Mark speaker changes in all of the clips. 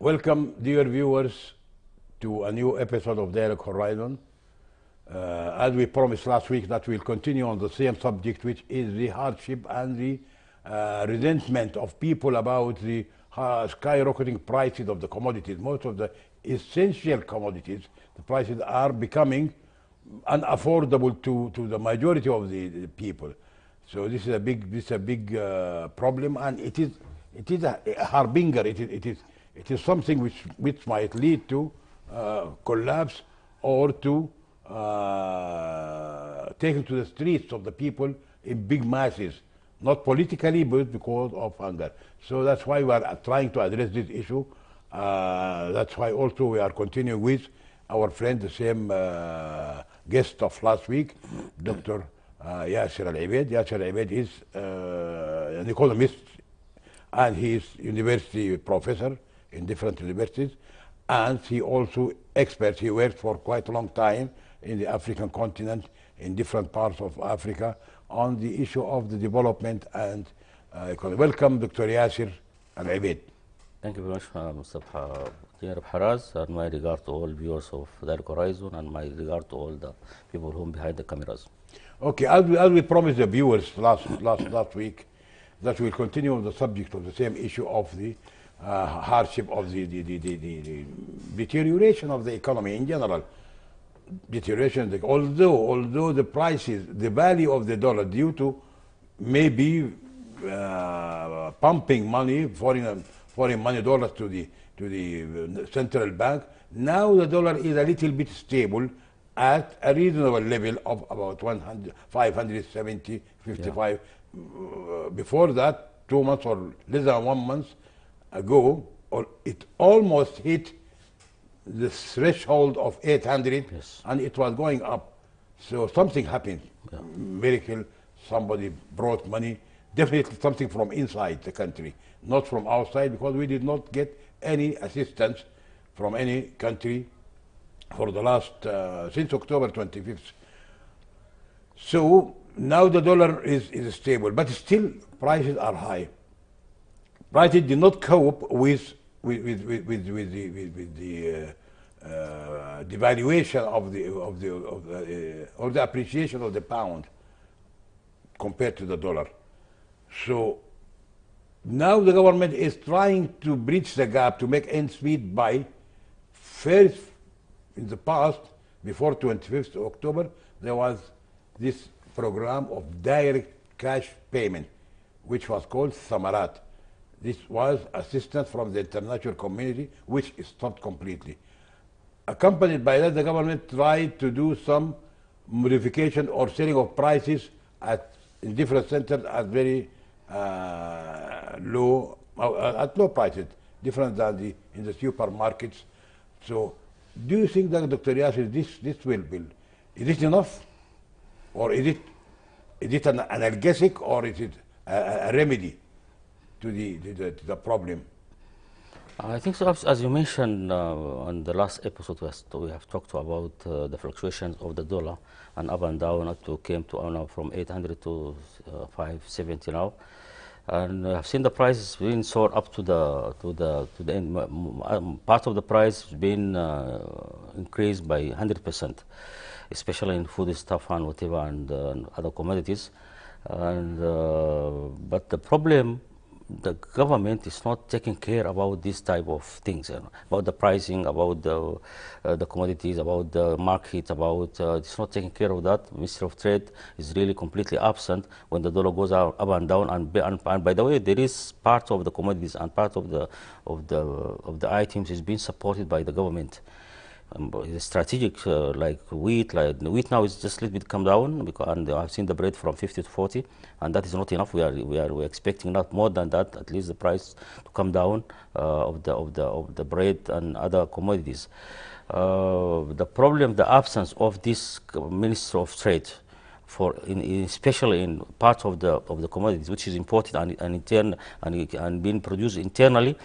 Speaker 1: Welcome, dear viewers, to a new episode of Dialogue Horizon. As we promised last week, that we'll continue on the same subject, which is the hardship and the resentment of people about the skyrocketing prices of the commodities. Most of the essential commodities, the prices are becoming unaffordable to the majority of the people. So this is a big problem, and it is a harbinger. It is something which might lead to collapse or to taken to the streets of the people in big masses, not politically, but because of hunger. So that's why we are trying to address this issue. That's why also we are continuing with our friend, the same guest of last week, Dr. Yasser Al-Abeid. Yasser Al-Abeid is an economist, and he is university professor in different universities, and he also expert. He worked for quite a long time in the African continent, in different parts of Africa, on the issue of the development and economy. Welcome, Dr. Yasser Al-Abeid.
Speaker 2: Thank you very much, Mr. Haraz, and my regard to all viewers of Dialogue Horizon, and my regard to all the people who are behind the cameras.
Speaker 1: Okay, as we promised the viewers last week, that we'll continue on the subject of the same issue of the hardship of the deterioration of the economy in general. Deterioration, although the prices, the value of the dollar, due to maybe pumping money, foreign money, dollars to the central bank, now the dollar is a little bit stable at a reasonable level of about 570, 55. Yeah. Before that, 2 months or less than 1 month ago, it almost hit the threshold of 800,
Speaker 2: yes,
Speaker 1: and it was going up. So something happened. Yeah. Miracle, somebody brought money, definitely something from inside the country, not from outside, because we did not get any assistance from any country for the last, since October 25th. So now the dollar is stable, but still prices are high. Prices did not cope with the devaluation or the appreciation of the pound compared to the dollar. So now the government is trying to bridge the gap to make ends meet by first, in the past, before 25th October, there was this program of direct cash payment, which was called Samarat. This was assistance from the international community, which stopped completely. Accompanied by that, the government tried to do some modification or selling of prices in different centers at very low prices, different than in the supermarkets. So, do you think that, Dr. Yasser, this will be, is it enough, or is it an analgesic, or is it a remedy to the problem?
Speaker 2: I think so. As you mentioned on the last episode, we have talked about the fluctuations of the dollar and up and down. It came to now from 800 to 570 now, and I've seen the prices being soared up to the end. Part of the price has been increased by 100%, especially in food stuff and whatever, and other commodities. And but the problem, the government is not taking care about this type of things, about the pricing, about the commodities, about the market, about it's not taking care of that. Ministry of Trade is really completely absent when the dollar goes up and down. And by the way, there is part of the commodities and part of the items is being supported by the government. Strategic, like wheat now is just a little bit come down, and I've seen the bread from 50 to 40, and that is not enough. We're expecting not more than that, at least the price to come down of the bread and other commodities. The problem, the absence of this Minister of Trade especially in parts of the commodities, which is imported and being produced internally,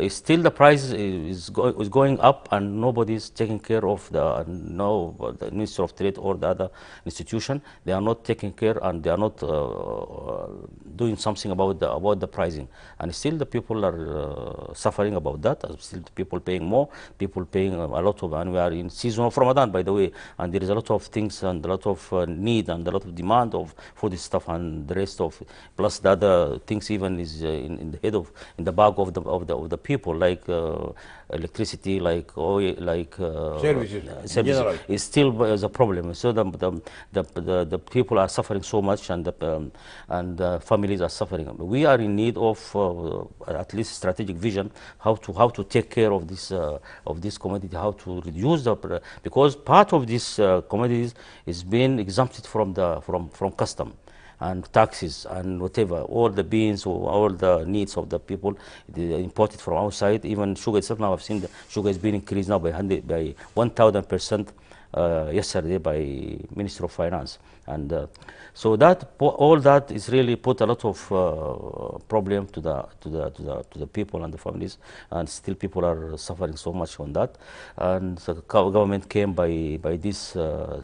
Speaker 2: still the price is going up, and nobody is taking care of the Minister of Trade or the other institution. They are not taking care, and they are not doing something about the pricing, and still the people are suffering about that. Still the people paying more, people paying a lot of, and we are in season of Ramadan, by the way, and there is a lot of things and a lot of need and a lot of demand for this stuff, and the rest of, plus the other things even is in the head of, in the bag of the people, like electricity, like oil, like
Speaker 1: services,
Speaker 2: services is still a problem. So the people are suffering so much, and the families are suffering. We are in need of at least strategic vision how to take care of this commodity, how to reduce because part of this commodities is being exempted from custom and taxes and whatever, all the beans or all the needs of the people imported from outside. Even sugar itself, now I've seen the sugar has been increased now by 1,000% yesterday by Minister of Finance, and so that all that is really put a lot of problem to the people and the families, and still people are suffering so much on that. And the government came by this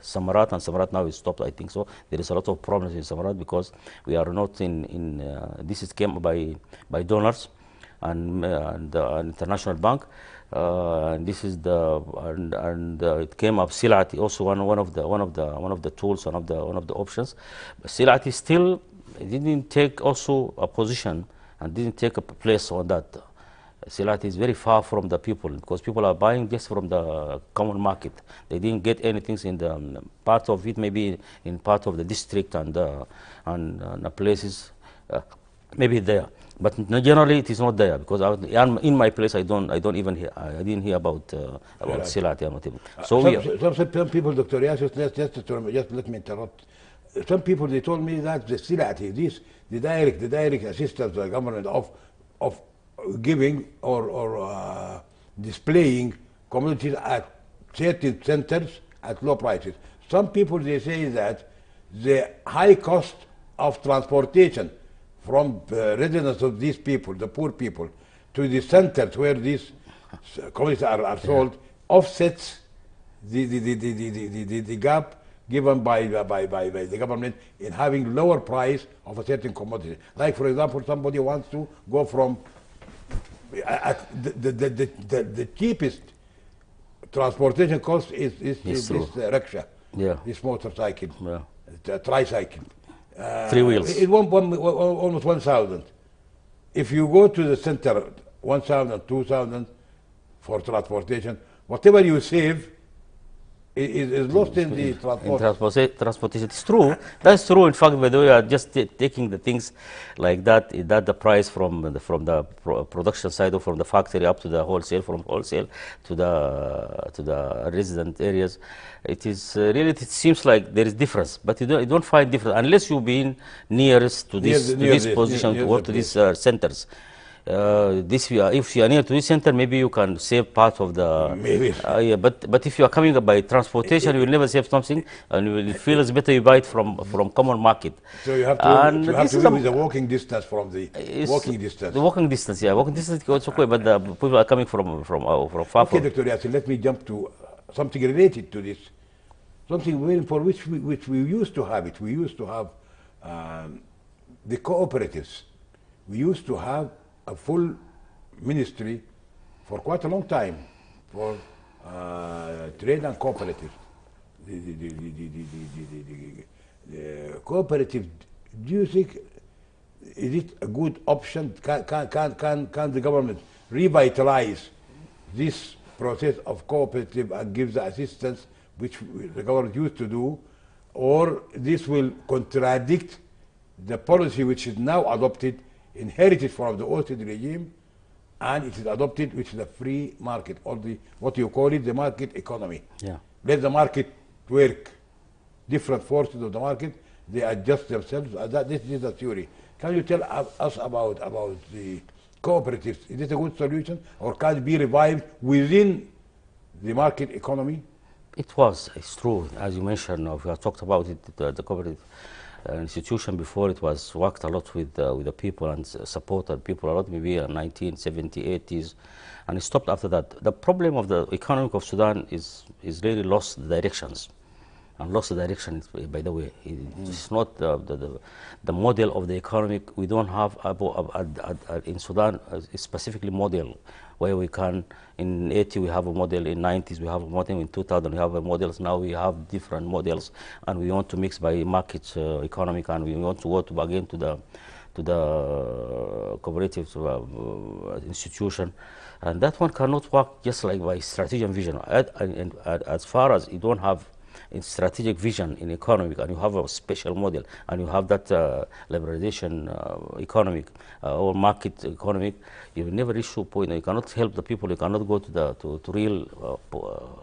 Speaker 2: Samarat, and Samarat now is stopped, I think. So there is a lot of problems in Samarat because we are not in this is came by donors and the international bank. And this is it came up Silati, also one of the tools, one of the options. But Silati still didn't take also a position and didn't take a place on that. Silati is very far from the people because people are buying just from the common market. They didn't get anything in the part of it, maybe in part of the district and places, maybe there. But generally, it is not there because in my place, I didn't hear about Silati and whatever. So
Speaker 1: some people, Dr. Yasser, just let me interrupt. Some people, they told me that the Silati, the direct assistance to the government of giving or displaying commodities at certain centers at low prices. Some people, they say that the high cost of transportation from the residents of these people, the poor people, to the centers where these commodities are sold, offsets the gap given by the government in having lower price of a certain commodity. Like, for example, somebody wants to go from the cheapest transportation cost is this rickshaw, this motorcycle, tricycle.
Speaker 2: 3 wheels.
Speaker 1: It almost 1,000. If you go to the center, 1,000, 2,000 for transportation, whatever you save is lost in the
Speaker 2: transportation. It's true. That's true. In fact, by the way, we are just taking the things like that. That the price from the production side or from the factory up to the wholesale, from wholesale to the resident areas. It is really. It seems like there is difference, but you don't find difference unless you've been nearest to this position or to these centers. If you are near to this center, maybe you can save part of the.
Speaker 1: Maybe.
Speaker 2: Yeah, but if you are coming by transportation, you will never save something, and you will feel it's better you buy it from common market.
Speaker 1: So you have to be with the walking distance from the walking distance.
Speaker 2: The walking distance, yeah, walking distance is okay, but the people are coming from far.
Speaker 1: Okay, Dr. Yassin, let me jump to something related to this, something for which we used to have it. We used to have the cooperatives. We used to have a full ministry for quite a long time for trade and cooperatives. The cooperative, do you think, is it a good option? Can the government revitalize this process of cooperative and give the assistance which the government used to do, or this will contradict the policy which is now adopted, inherited from the old regime, and it is adopted, which is a free market, or what you call it, the market economy.
Speaker 2: Yeah.
Speaker 1: Let the market work. Different forces of the market, they adjust themselves. This is the theory. Can you tell us about the cooperatives? Is it a good solution, or can it be revived within the market economy?
Speaker 2: It was, it's true. As you mentioned, we have talked about it, the cooperative institution before. It was worked a lot with the people and supported people a lot, maybe in 1970s, 80s, and it stopped after that. The problem of the economy of Sudan is really lost the directions. And lost the direction, by the way. It's not the model of the economic. We don't have in Sudan a specifically model where we can, in 80 we have a model, in 90s we have a model, in 2000 we have a models, now we have different models, and we want to mix by market economic, and we want to go to again to the cooperative institution, and that one cannot work just like by strategy and vision. As far as you don't have in strategic vision in economic, and you have a special model, and you have that liberalization economic or market economic, you will never reach to a point. You cannot help the people. You cannot go to the to real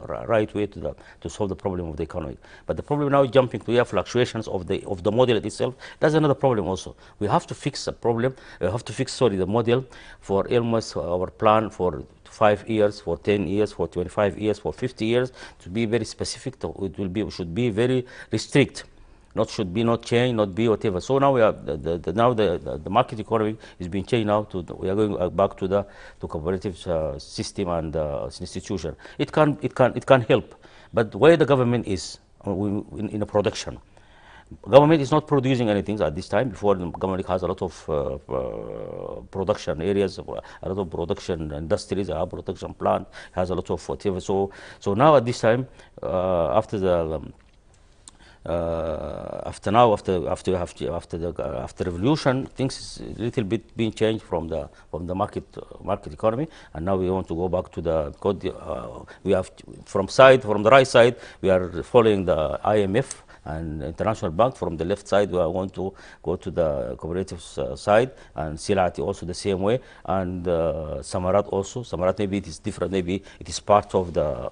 Speaker 2: right way to solve the problem of the economy. But the problem now is jumping to fluctuations of the model itself. That's another problem also. We have to fix the problem. We have to fix the model for almost our plan for 5 years, for 10 years, for 25 years, for 50 years, to be very specific. Should be very restrict. Should be not change, not be whatever. So now we are the market economy is being changed now we are going back to cooperative system and institution. It can help, but where the government is in a production. Government is not producing anything at this time. Before, the government has a lot of production areas, a lot of production industries, a production plant, has a lot of whatever. So now at this time, after revolution, things is a little bit being changed from the market economy, and now we want to go back to we have from the right side we are following the IMF and International Bank. From the left side, we want to go to the cooperative side, and Silati also the same way, and Samarat also. Samarat maybe it is different, maybe it is part of the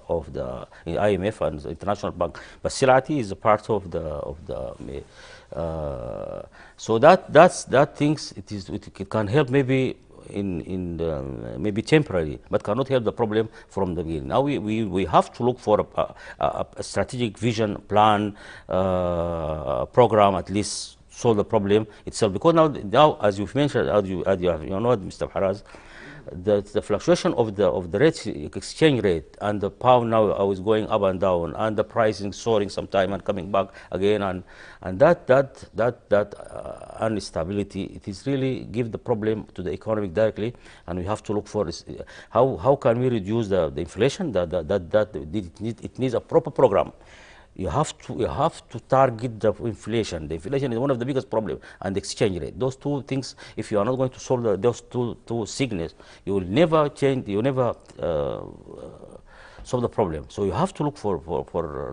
Speaker 2: IMF and the International Bank, but Silati is a part of the so that things it can help maybe maybe temporary, but cannot help the problem from the beginning. Now we have to look for a strategic vision, plan, program, at least solve the problem itself. Because now as you've mentioned, as you know, Mr. Haraz, the fluctuation of the rate, exchange rate, and the pound now is going up and down, and the pricing soaring sometime and coming back again, and that instability, it is really give the problem to the economic directly, and we have to look for how can we reduce the inflation. It needs a proper program. You have to target the inflation. The inflation is one of the biggest problems, and the exchange rate. Those two things, if you are not going to solve those two signals, you will never change. You will never solve the problem. So you have to look for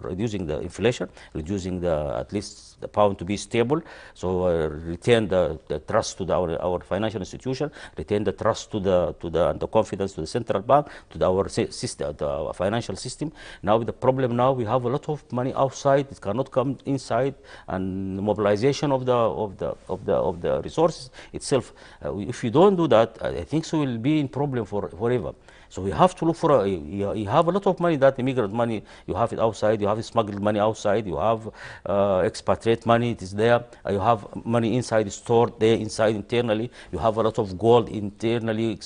Speaker 2: reducing the inflation, reducing at least the pound to be stable. So retain the trust to our financial institution, retain the trust and the confidence to the central bank, to our system, our financial system. Now the problem we have a lot of money outside. It cannot come inside, and mobilization of the resources itself. If you don't do that, I think so we'll be in problem forever. So we have to look for you have a lot of money, that immigrant money, you have it outside, you have smuggled money outside, you have expatriate money, it is there, you have money inside, stored there inside internally, you have a lot of gold internally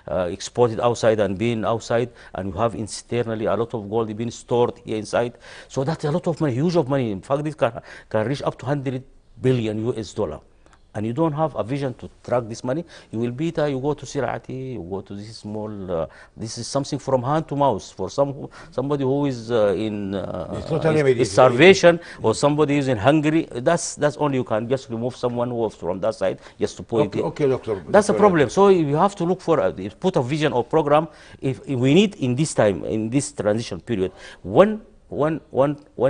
Speaker 2: exported outside and being outside, and you have internally a lot of gold being stored here inside. So that's a lot of money, huge of money. In fact, this can reach up to 100 billion US dollar. And you don't have a vision to track this money, you will be there. You go to Sirati, you go to this small. This is something from hand to mouth for somebody who is in starvation, or somebody is in Hungary. That's only you can just remove someone who is from that side just to put it.
Speaker 1: Okay, doctor.
Speaker 2: That's a problem. So you have to look for put a vision or program. If we need in this time, in this transition period, one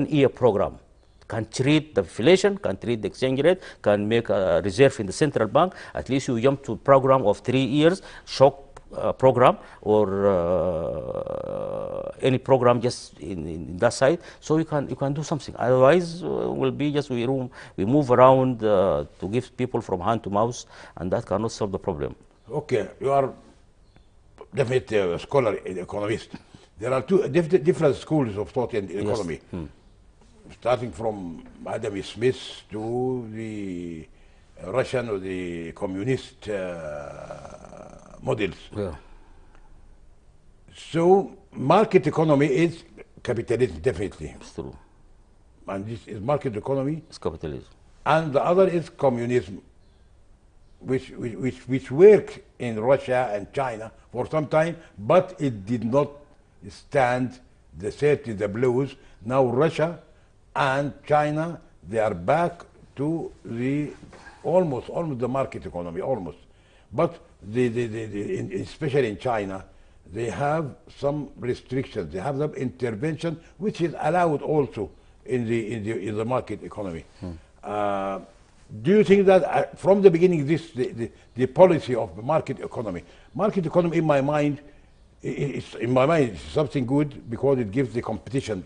Speaker 2: year program. Can treat the inflation, can treat the exchange rate, can make a reserve in the central bank. At least you jump to a program of 3 years, shock program, or any program just in that side. So you can do something. Otherwise, will be just we move around to give people from hand to mouth, and that cannot solve the problem.
Speaker 1: Okay, you are definitely a scholar, economist. There are two different schools of thought in
Speaker 2: Yes.
Speaker 1: economy, starting from Adam Smith to the Russian or the communist models.
Speaker 2: Yeah.
Speaker 1: So market economy is capitalism, definitely.
Speaker 2: It's true.
Speaker 1: And this is market economy.
Speaker 2: It's capitalism.
Speaker 1: And the other is communism, which worked in Russia and China for some time, but it did not stand the blows. Now Russia and China, they are back to the almost the market economy, almost. But especially in China, they have some restrictions. They have some intervention, which is allowed also in the market economy. Do you think that from the beginning, the policy of market economy, in my mind, it's something good because it gives the competition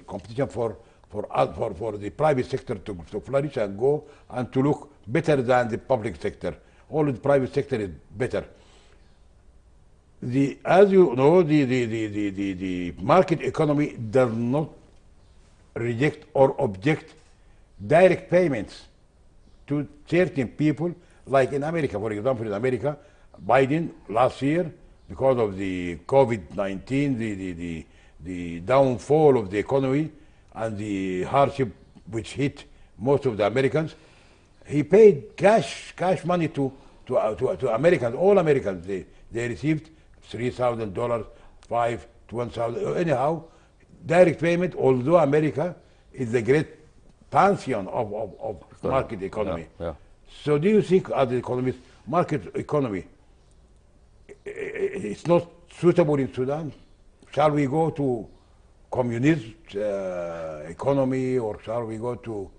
Speaker 1: for the private sector to flourish and go and to look better than the public sector. All the private sector is better. As you know, the market economy does not reject or object direct payments to certain people, like in America. For example, in America, Biden last year, because of the COVID-19, the downfall of the economy and the hardship which hit most of the Americans, he paid cash money to Americans, all Americans. They received $3,000, $5,000 to $1,000, anyhow, direct payment. Although America is the great pantheon of market economy.
Speaker 2: Yeah.
Speaker 1: So do you think, as an economist, market economy it's not suitable in Sudan? Shall we go to communist economy, or shall we go to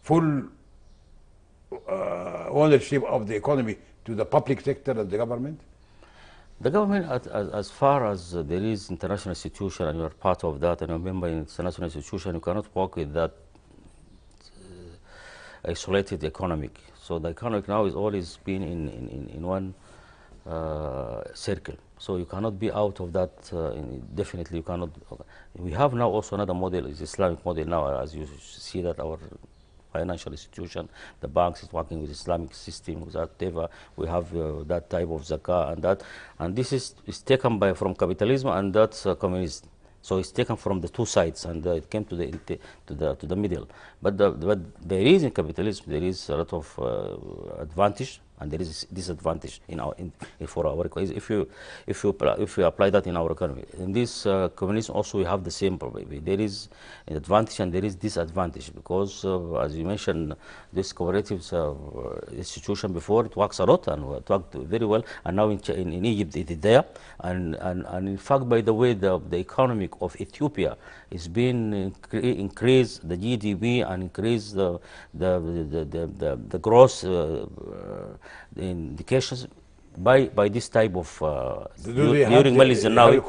Speaker 1: full ownership of the economy to the public sector and the government?
Speaker 2: The government, as far as there is international institution and you are part of that and you're a member in international institution, you cannot work with that isolated economic. So the economic now is always been in one circle. So you cannot be out of that. Definitely you cannot. We have now also another model, is Islamic model now, as you see that our financial institution, the banks is working with Islamic system, whatever. We have that type of zakah and this is taken from capitalism, and that's communism. So it's taken from the two sides, and it came to the middle. But there is in capitalism, there is a lot of advantage, and there is disadvantage for our economy. If you apply that in our economy, in this communism also we have the same problem. There is an advantage and there is disadvantage, because as you mentioned, this cooperatives institution before, it works a lot and it worked very well, and now in Egypt it is there, and in fact, by the way, the economy of Ethiopia is being increased, the GDP, and increase the gross indications by this type of during Mali Zenawi.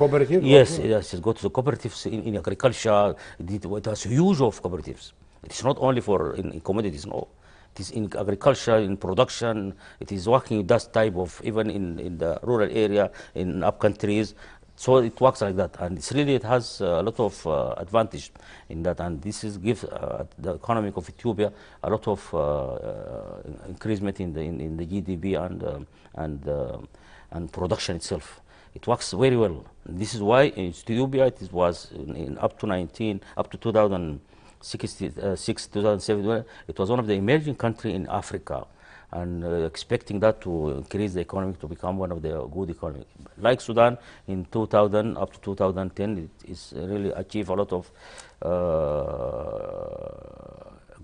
Speaker 2: Yes, yes, go to the cooperatives in agriculture. It has huge of cooperatives. It is not only for in commodities, no. It is in agriculture, in production. It is working with that type of, even in the rural area, in up countries. So it works like that, and it has a lot of advantage in that, and this gives the economy of Ethiopia a lot of increasement in the GDP and production itself. It works very well. And this is why in Ethiopia it was up to 2006, 2007, it was one of the emerging countries in Africa, and expecting that to increase the economy to become one of the good economy. Like Sudan in 2000 up to 2010, it is really achieved a lot of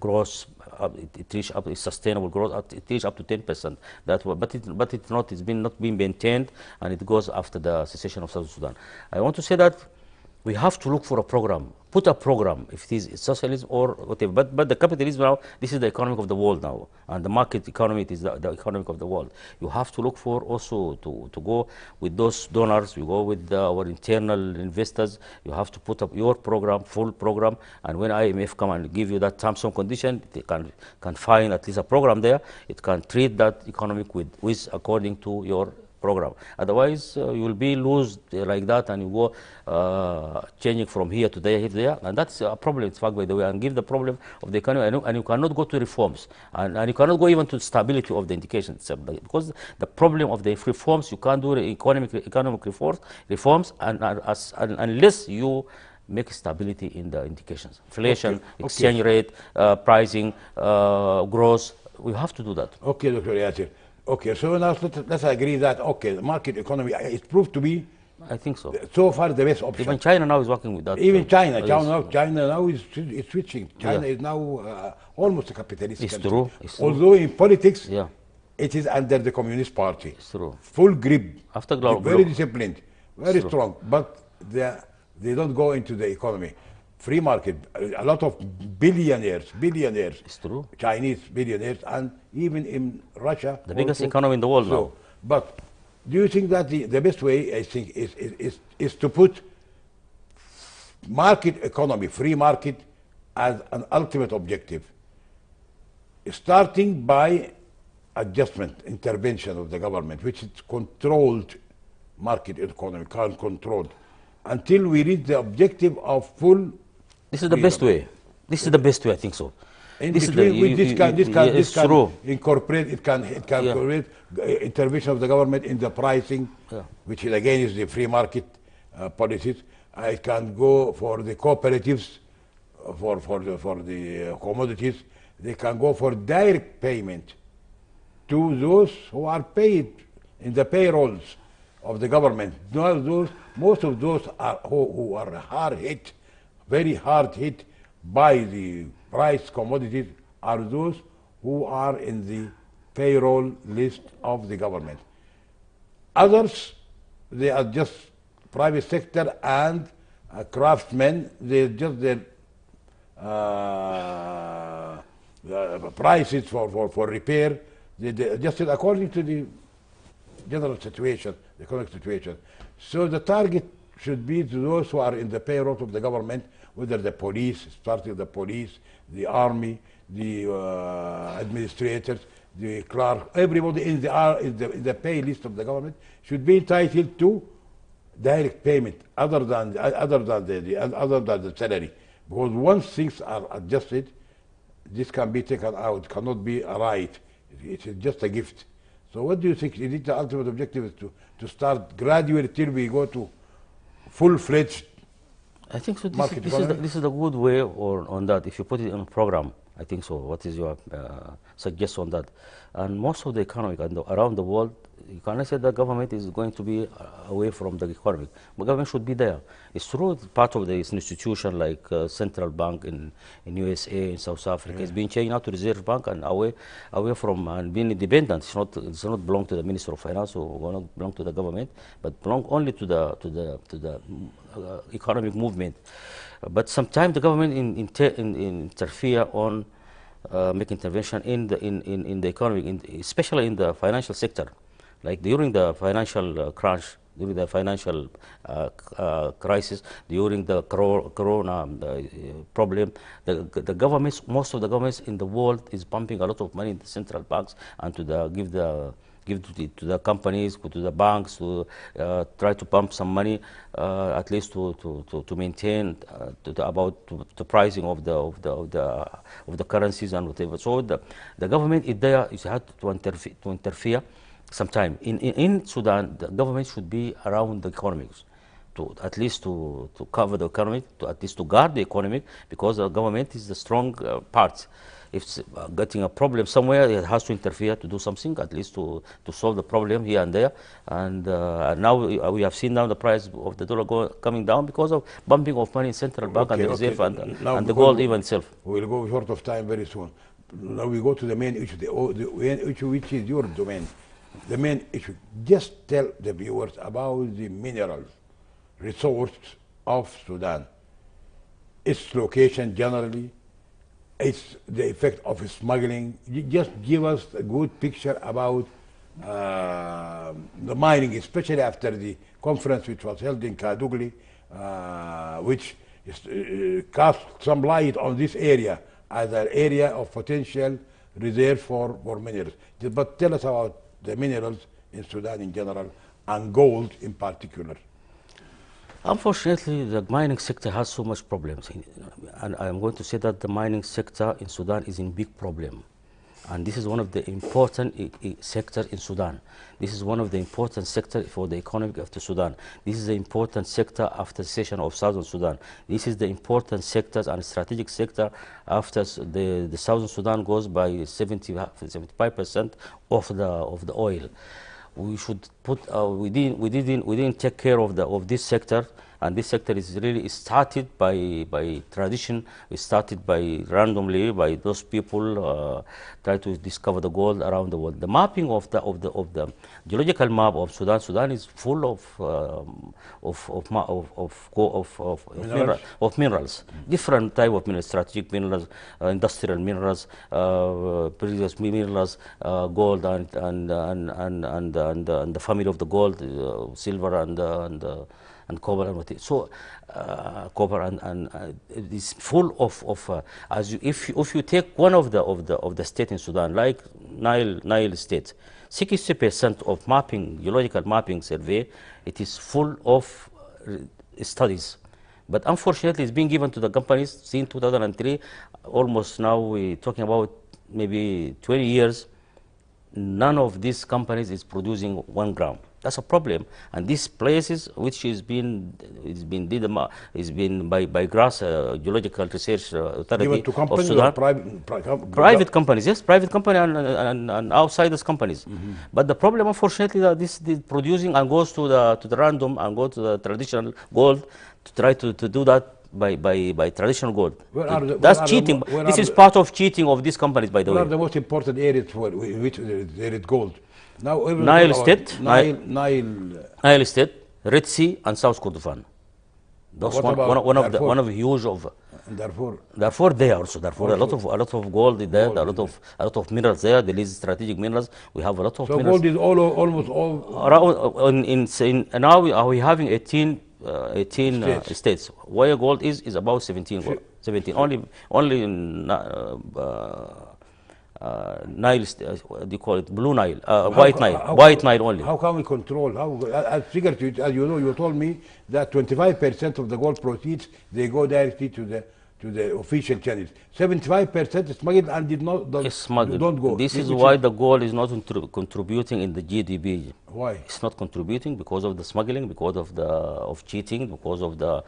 Speaker 2: growth. It reached up sustainable growth. It reached up to 10%. It's not been maintained, and it goes after the secession of South Sudan. I want to say that we have to look for a program, put a program, if it is socialism or whatever. But the capitalism now, this is the economic of the world now, and the market economy is the economic of the world. You have to look for also to go with those donors, you go with our internal investors. You have to put up your program, full program, and when IMF come and give you that terms and condition, they can find at least a program there. It can treat that economic with according to your program. Otherwise, you will be lose like that, and you go changing from here to there, here to there, and that's a problem. In fact, by the way, and give the problem of the economy, and you cannot go to reforms, and you cannot go even to stability of the indication itself, because the problem of the reforms, you can't do the economic reforms, unless you make stability in the indications, inflation, exchange rate, pricing, growth. We have to do that.
Speaker 1: Okay, Dr. Yasir. Okay, so now let's agree that, okay, the market economy is proved to be,
Speaker 2: I think so.
Speaker 1: So far, the best option.
Speaker 2: Even China now is working with that.
Speaker 1: Even China now is switching. China is now almost a capitalist
Speaker 2: It's
Speaker 1: country.
Speaker 2: true. It's true.
Speaker 1: Although in politics,
Speaker 2: Yeah,
Speaker 1: it is under the Communist Party.
Speaker 2: it's true.
Speaker 1: Full grip,
Speaker 2: After
Speaker 1: very disciplined, very
Speaker 2: true.
Speaker 1: strong, but they don't go into the economy. Free market, a lot of billionaires,
Speaker 2: It's true.
Speaker 1: Chinese billionaires, and even in Russia.
Speaker 2: The biggest
Speaker 1: also.
Speaker 2: economy in the world now.
Speaker 1: But do you think that the best way, I think, is to put market economy, free market, as an ultimate objective, starting by adjustment, intervention of the government, which is controlled market economy, controlled, until we reach the objective of full.
Speaker 2: This is the best way. This is the best way, I think so.
Speaker 1: In
Speaker 2: This
Speaker 1: between, this can
Speaker 2: true.
Speaker 1: incorporate, it can incorporate intervention of the government in the pricing, which is, again is the free market policies. It can go for the cooperatives, for the commodities. They can go for direct payment to those who are paid in the payrolls of the government. Most of those are who are hard hit, very hard hit by the price commodities, are those who are in the payroll list of the government. Others, they are just private sector and craftsmen. They just their prices for repair. They adjusted according to the general situation, the economic situation. So the target should be to those who are in the payroll of the government, whether the police, starting the police, the army, the administrators, the clerk, everybody in the pay list of the government should be entitled to direct payment, other than the salary. Because once things are adjusted, this can be taken out, cannot be a right. It is just a gift. So what do you think? Is it the ultimate objective is to start gradually till we go to full-fledged?
Speaker 2: I think so. This is a good way on that. If you put it in a program, I think so. What is your suggestion on that? And most of the economy around the world, you cannot say the government is going to be away from the economy. The government should be there. It's true, part of this institution like central bank in USA, in South Africa, it's being changed now to reserve bank and away from and being independent. It's not belong to the Minister of Finance or not belong to the government, but belong only to the economic movement. But sometimes the government interfere on make intervention in the economy, especially in the financial sector. Like during the financial crunch, during the financial crisis, during the corona problem, the governments, most of the governments in the world is pumping a lot of money in the central banks and give to the companies, to the banks, to try to pump some money, at least to maintain the pricing of the currencies and whatever. So the government is there, is had to interfere. Sometime in Sudan, the government should be around the economics, to at least to cover the economy, to at least to guard the economy, because the government is the strong part. If it's getting a problem somewhere, it has to interfere to do something, at least to solve the problem here and there. And now we have seen now the price of the dollar coming down because of bumping of money in central bank and the reserve and the gold even itself.
Speaker 1: We'll go short of time very soon. Now we go to the main issue, the main issue which is your domain. The main issue, just tell the viewers about the mineral resource of Sudan, its location generally, its the effect of smuggling. Just give us a good picture about the mining, especially after the conference which was held in Kadugli, which cast some light on this area as an area of potential reserve for minerals. But tell us about the minerals in Sudan in general, and gold in particular?
Speaker 2: Unfortunately, the mining sector has so much problems, and I am going to say that the mining sector in Sudan is in big problem. And this is one of the important sectors in Sudan. This is one of the important sectors for the economy of the Sudan. This is the important sector after the secession of Southern Sudan. This is the important sectors and strategic sector after the Southern Sudan goes by 75% of the oil. We should put we didn't take care of this sector, and this sector is really started by tradition. It started by randomly by those people try to discover the gold around the world. The mapping of the geological map of Sudan. Sudan is full of minerals, different type of minerals, strategic minerals, industrial minerals, previous minerals, gold and the family of the gold, silver and copper and what. So copper and it is full of if you take one of the state in Sudan like Nile state, 60% of mapping, geological mapping survey, it is full of studies. But unfortunately, it's being given to the companies since 2003. Almost now we're talking about maybe 20 years. None of these companies is producing 1 gram. That's a problem. And these places, which is been by GRAS, Geological Research Authority
Speaker 1: Given to
Speaker 2: of
Speaker 1: companies
Speaker 2: Sudan.
Speaker 1: or
Speaker 2: Private companies, yes, private company and outsiders companies. But the problem, unfortunately, that this producing and goes to the random and go to the traditional gold to try to do that by traditional gold. That's cheating. This is part of cheating of these companies, by the way.
Speaker 1: What are the most important areas for which there is gold? Now
Speaker 2: Nile State,
Speaker 1: Nile
Speaker 2: State, Red Sea, and South Kordofan. Those one of the huge of. Therefore, there also. Therefore, a lot of gold is there. A lot of minerals there. There is strategic minerals. We have a lot of.
Speaker 1: So
Speaker 2: minerals.
Speaker 1: gold is almost all.
Speaker 2: Around now we are having 18 states. Where gold is about 17. 17. Only in, Nile, what do you call it? Blue Nile, White Nile, White Nile only.
Speaker 1: How can we control? I figured, as you know, you told me that 25% of the gold proceeds they go directly to the official channels. 75% is smuggled and don't go.
Speaker 2: This is why the gold is not contributing in the GDP.
Speaker 1: Why?
Speaker 2: It's not contributing because of the smuggling, because of cheating, because of the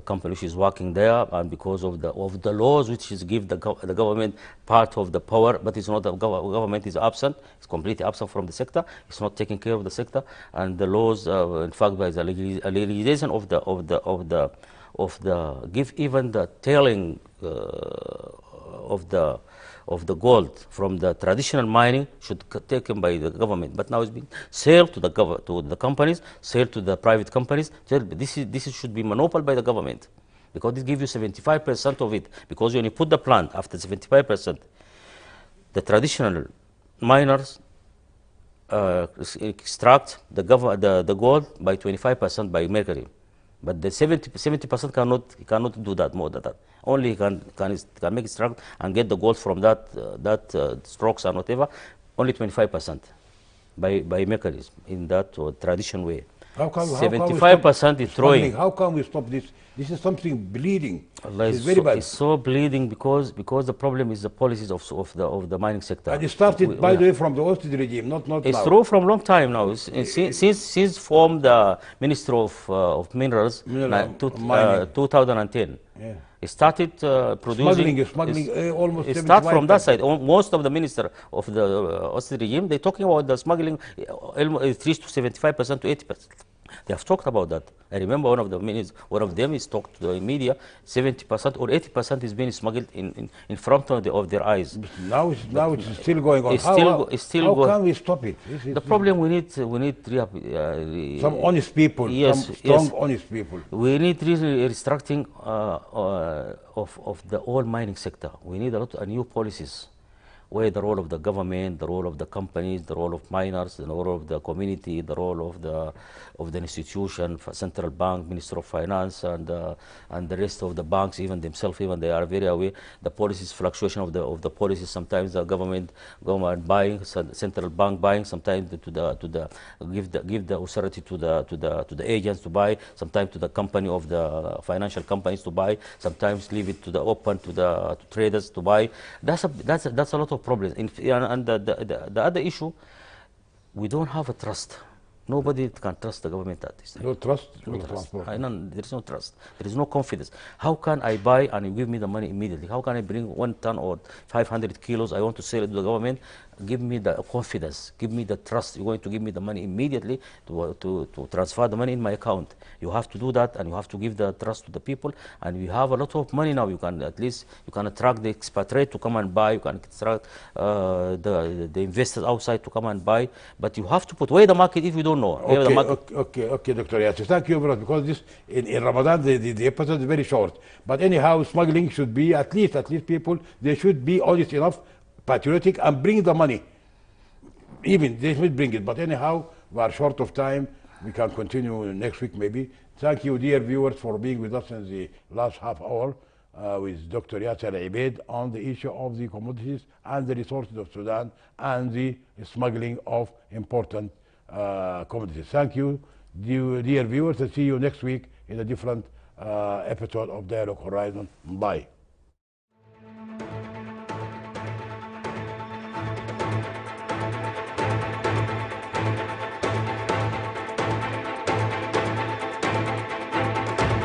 Speaker 2: company which is working there, and because of the laws which is give the government part of the power, but it's not the government is absent. It's completely absent from the sector. It's not taking care of the sector, and the laws, in fact, by the legalization of the give even the tailing of the gold from the traditional mining should taken by the government, but now it's being sold to the companies, sold to the private companies. This should be monopolized by the government, because this gives you 75% of it. Because when you put the plant after 75%, the traditional miners extract the gold by 25% by mercury. But the 70% cannot do that more than that. Only can make extract and get the gold from that strokes and whatever. Only 25% by mechanism in that traditional way. 75% is throwing.
Speaker 1: How can we stop this? This is something bleeding.
Speaker 2: It's
Speaker 1: very bad.
Speaker 2: It's so bleeding because the problem is the policies of the mining sector.
Speaker 1: And it started, by the way, from the hostage regime, not
Speaker 2: it's
Speaker 1: now.
Speaker 2: true from long time now. Since formed the Ministry of Minerals, 2010.
Speaker 1: Yeah.
Speaker 2: It started producing.
Speaker 1: Smuggling, almost.
Speaker 2: It starts from that side. Most of the minister of the hostage regime, they're talking about the smuggling. It reached to 75% to 80%. They have talked about that. I remember one of them is talked to the media. 70% or 80% is being smuggled in front of their eyes.
Speaker 1: Now it's still going on.
Speaker 2: It's still
Speaker 1: how can we stop it?
Speaker 2: The problem we need
Speaker 1: some honest people.
Speaker 2: Yes,
Speaker 1: some strong honest people.
Speaker 2: We need really restructuring of the whole mining sector. We need a lot of new policies. where the role of the government, the role of the companies, the role of miners, the role of the community, the role of the institution, central bank, Minister of Finance, and the rest of the banks, even themselves, even they are very aware. The policies, fluctuation of the policies. Sometimes the government buying, central bank buying. Sometimes give the authority to the agents to buy. Sometimes to the company of the financial companies to buy. Sometimes leave it to the open to traders to buy. That's a lot of problems. And the other issue, we don't have a trust. Nobody can trust the government at this time.
Speaker 1: No trust.
Speaker 2: No
Speaker 1: No
Speaker 2: trust.
Speaker 1: transport.
Speaker 2: There is no trust. There is no confidence. How can I buy and you give me the money immediately? How can I bring 1 ton or 500 kilos? I want to sell it to the government. Give me the confidence. Give me the trust. You're going to give me the money immediately to transfer the money in my account. You have to do that, and you have to give the trust to the people. And we have a lot of money now. You can attract the expatriate to come and buy. You can attract the investors outside to come and buy. But you have to put away the market if you don't know.
Speaker 1: Okay, Dr. Yasser. Thank you, brother, because this in Ramadan the episode is very short. But anyhow, smuggling should be at least people, they should be honest enough, patriotic, and bring the money. Even they should bring it. But anyhow, we are short of time. We can continue next week maybe. Thank you, dear viewers, for being with us in the last half hour with Dr. Yasser Ibaid on the issue of the commodities and the resources of Sudan and the smuggling of important commodities. Thank you, dear viewers, and see you next week in a different episode of Dialogue Horizon. Bye.